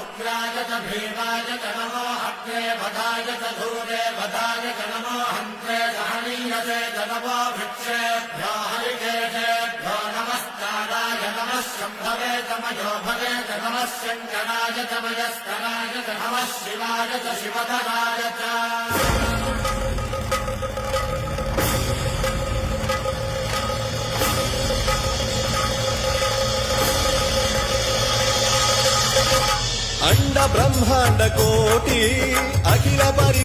उग्राय च भीमाय च नमो अग्ने वधाय च धूरे वधाय च नमो हन्त्रे सहनीयसे च नमो वृक्षेभ्यो हरिकेशेभ्यो नमस्काराय नमः शम्भवे च मयो भवे च नमः शङ्कराय च मयस्कराय च नमः शिवाय च शिवधराय च अंड ब्रह्मांड कोटि अखिल परि